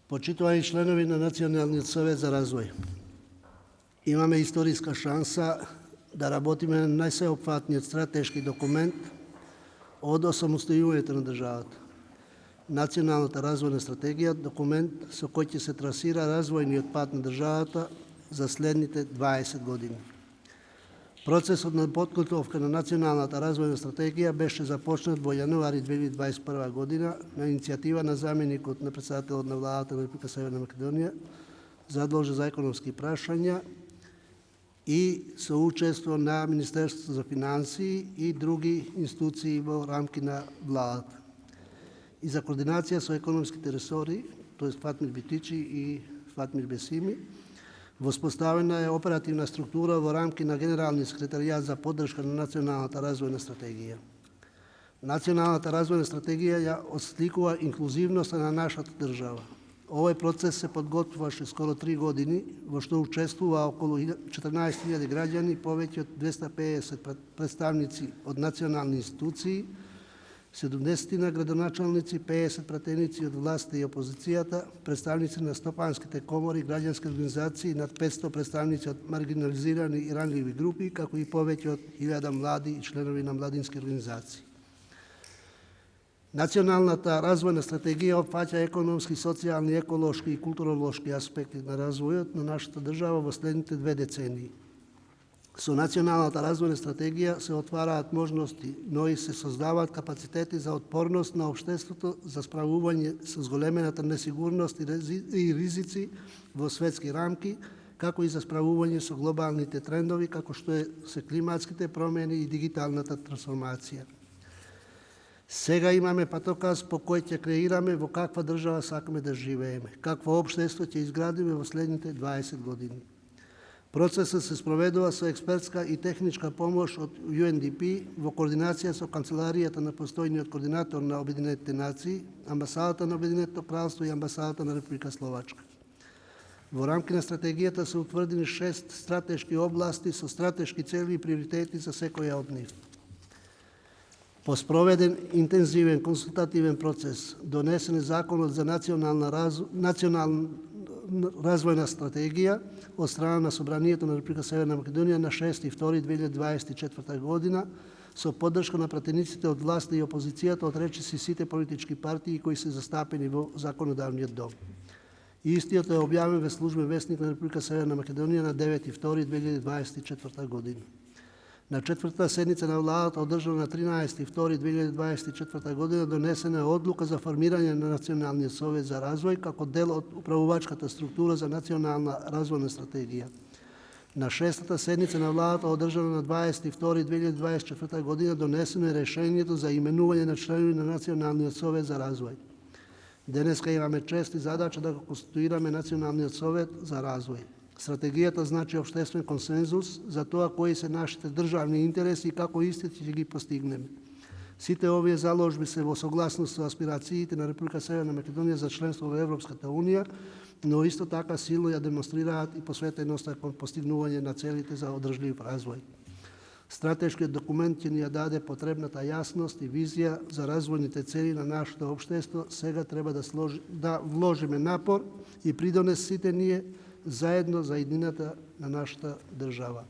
Почитувани членови на Националниот совет за развој, имаме историска шанса да работиме на најсеопфатниот стратешки документ од осамостојувањето на државата. Националната развојна стратегија, документ со кој ќе се трасира развојниот пат на државата за следните 20 години. Процесот на подготовка на Националната развојна стратегија беше започнат во јануари 2021 година на иницијатива на заменикот на претседателот на владата на Република Северна Македонија, задолжен за економски прашања и со учество на Министерството за финансии и други институции во рамки на владата. И за координација со економските ресори, т.е. Фатмир Битичи и Фатмир Бесими, воспоставена е оперативна структура во рамки на Генералниот секретаријат за поддршка на Националната развојна стратегија. Националната развојна стратегија ја осликува инклузивноста на нашата држава. Овој процес се подготвуваше скоро 3 години, во што учествува околу 14.000 граѓани, повеќе од 250 представници од национални институции, 70 на градоначалници, 50 пратеници од власта и опозицијата, представници на стопанските комори, граѓански организации, над 500 представници од маргинализирани и ранливи групи, како и повеќе од 1000 млади и членови на младински организации. Националната развојна стратегија опфаќа економски, социјални, еколошки и културолошки аспекти на развојот на нашата држава во следните 2 децении. Со Националната развојна стратегија се отвараат можности, но и се создаваат капацитети за отпорност на општеството за справување со зголемената несигурност и ризици во светски рамки, како и за справување со глобалните трендови, како што се климатските промени и дигиталната трансформација. Сега имаме патоказ по кој ќе креираме во каква држава сакаме да живееме, какво општество ќе изградиме во следните 20 години. Процесот се спроведува со експертска и техничка помош од UNDP во координација со Канцеларијата на постојниот координатор на Обединетите нации, Амбасадата на Обединетото кралство и Амбасадата на Република Словачка. Во рамки на стратегијата се утврдени 6 стратешки области со стратешки цели и приоритети за секоја од нив. По спроведен интензивен консултативен процес, донесен е Законот за национална развојна стратегија од страна на Собранието на Република Северна Македонија на 6.2.2024 година со поддршка на пратениците од власта и опозицијата од речиси сите политички партии кои се застапени во законодавниот дом. Истиот е објавен во службен весник на Република Северна Македонија на 9.2.2024 година. На 4-та седница на владата, одржана на 13.2.2024 година, донесена е одлука за формирање на Националниот совет за развој како дел од управувачката структура за Национална развојна стратегија. На 6-та седница на владата, одржана на 20.2.2024 година, донесено е решението за именување на членови на Националниот совет за развој. Денеска имаме чест и задача да го конституираме Националниот совет за развој. Стратегијата значи општествен консензус за тоа кои се нашите државни интереси и како истите ќе ги постигнеме. Сите овие заложби се во согласност со аспирациите на Република Северна Македонија за членство во Европската унија, но исто така силно ја демонстрираат и посветеноста кон постигнување на целите за одржлив развој. Стратешкиот документ ќе ни ја даде потребната јасност и визија за развојните цели на нашето општество. Сега треба да вложиме напор и придонес сите ние заедно за иднината на нашата држава.